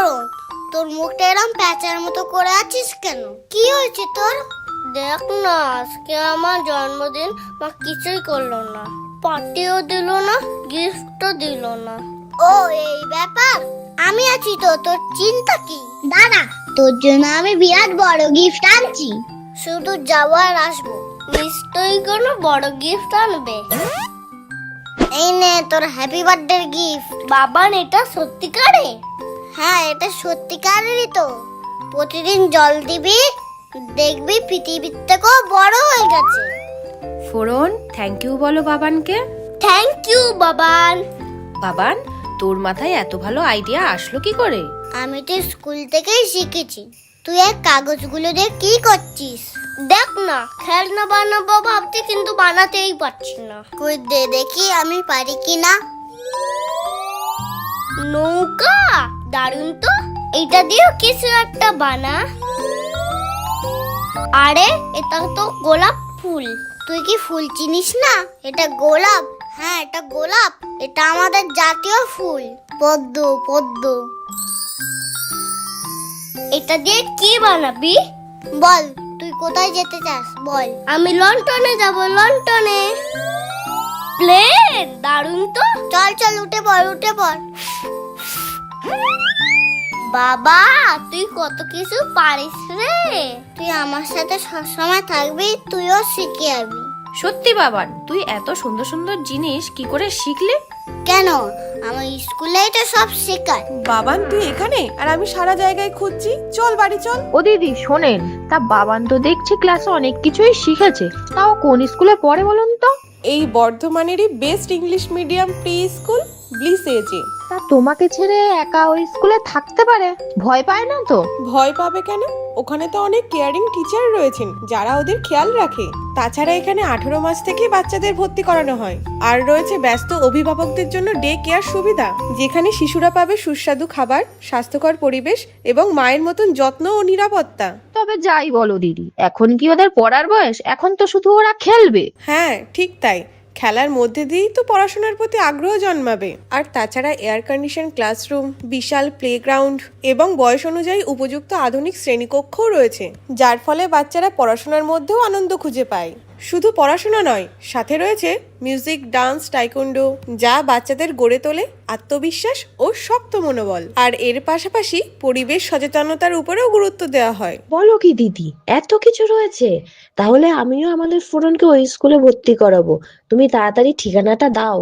ফোরন, তোর মুখটা এরকম প্যাঁচার মতো করে আছিস কেন? কি হয়েছে তোর? দেখ না, আজকে আমার জন্মদিন, মা কিছুই করলো না, পার্টিও দিল না, গিফটও দিল না। ও এই ব্যাপার, আমি আছি তো, তোর চিন্তা কি? দাদা, তোর জন্য আমি বিরাট বড় গিফট আনছি। শুধু যাবো আর আসবো, নিশ্চয়ই কোনো বড় গিফট আনবে। এই নে তোর হ্যাপি বার্থডে গিফট। বাবান, এটা সত্যিকারে? হ্যাঁ, এটা সত্যিকারেরই তো। প্রতিদিন জল দিবি, দেখবি পৃথিবীর থেকেও বড় হয়ে গেছে। ফোরন, থ্যাংক ইউ বলো বাবানকে। Thank you Baban. বাবান, তোর মাথায় এত ভালো আইডিয়া আসলো কি করে? আমি তো স্কুল থেকেই শিখেছি। তুই এই কাগজগুলো দিয়ে কি করছিস? দেখ না, খেলনা বানাবো ভাবছি, কিন্তু বানাতেই পারছি না। কই দে দেখি আমি পারি কিনা। নৌকা, দারুণ তো। এটা দিয়েও কিছু একটা বানা। আরে, এটা তো গোলাপ ফুল। তুই কি ফুল চিনিস না? এটা গোলাপ। হ্যাঁ, এটা গোলাপ। এটা আমাদের জাতীয় ফুল, পদ্ম। পদ্ম। এটা দিয়ে কি বানাবি? বল, তুই কোথায় যেতে চাস বল। আমি লন্ডনে যাব, লন্ডনে। প্লেন, দারুণ তো। চল চল, উঠে পড়, উঠে পড়। বাবা, তুই কত কিছু পারিস রে। তুই আমার সাথে সবসময় থাকবি, তুইও শিখে যাবি। সত্যি বাবান, তুই এত সুন্দর সুন্দর জিনিস কি করে শিখলি? কেন, আমার স্কুলেই তো সব শেখায়। বাবান, তুই এখানে আর আমি সারা জায়গায় খুঁজছি। চল বাড়ি চল। ও দিদি শোনেন, তা বাবান তো দেখছি ক্লাসে অনেক কিছুই শিখেছে, তাও কোন স্কুলে পড়ে বলুন তো? এই বর্ধমানেরই best English medium preschool, Bliss এজে। তা তোমাকে ছেড়ে একা ওই স্কুলে থাকতে পারে? ভয় পায় না তো? ভয় পাবে কেন? ওখানে তো অনেক কেয়ারিং টিচার রয়েছেন যারা ওদের খেয়াল রাখে। তাছাড়া এখানে 18 মাস থেকে বাচ্চাদের ভর্তি করানো হয়। আর রয়েছে ব্যস্ত অভিভাবকদের জন্য ডে কেয়ার সুবিধা, যেখানে শিশুরা পাবে সুস্বাদু খাবার, স্বাস্থ্যকর পরিবেশ এবং মায়ের মতন যত্ন ও নিরাপত্তা। তবে যাই বলো দিদি, এখন কি ওদের পড়ার বয়স? এখন তো শুধু ওরা খেলবে। হ্যাঁ, ঠিক তাই। খেলার মধ্যে দিয়েই তো পড়াশোনার প্রতি আগ্রহ জন্মাবে। আর তাছাড়া এয়ার কন্ডিশন ক্লাসরুম, বিশাল প্লেগ্রাউন্ড এবং বয়স অনুযায়ী উপযুক্ত আধুনিক শ্রেণীকক্ষও রয়েছে, যার ফলে বাচ্চারা পড়াশোনার মধ্যেও আনন্দ খুঁজে পায়। শুধু পড়াশোনা নয়, সাথে রয়েছে মিউজিক, ডান্স, টাইকোন্ডো, যা বাচ্চাদের গড়ে তোলে আত্মবিশ্বাস ও শক্ত মনোবল। আর এর পাশাপাশি পরিবেশ সচেতনতার উপরেও গুরুত্ব দেওয়া হয়। বলো কি দিদি, এত কিছু রয়েছে? তাহলে আমিও আমাদের ফোরনকে ওই স্কুলে ভর্তি করাবো। তুমি তাড়াতাড়ি ঠিকানাটা দাও।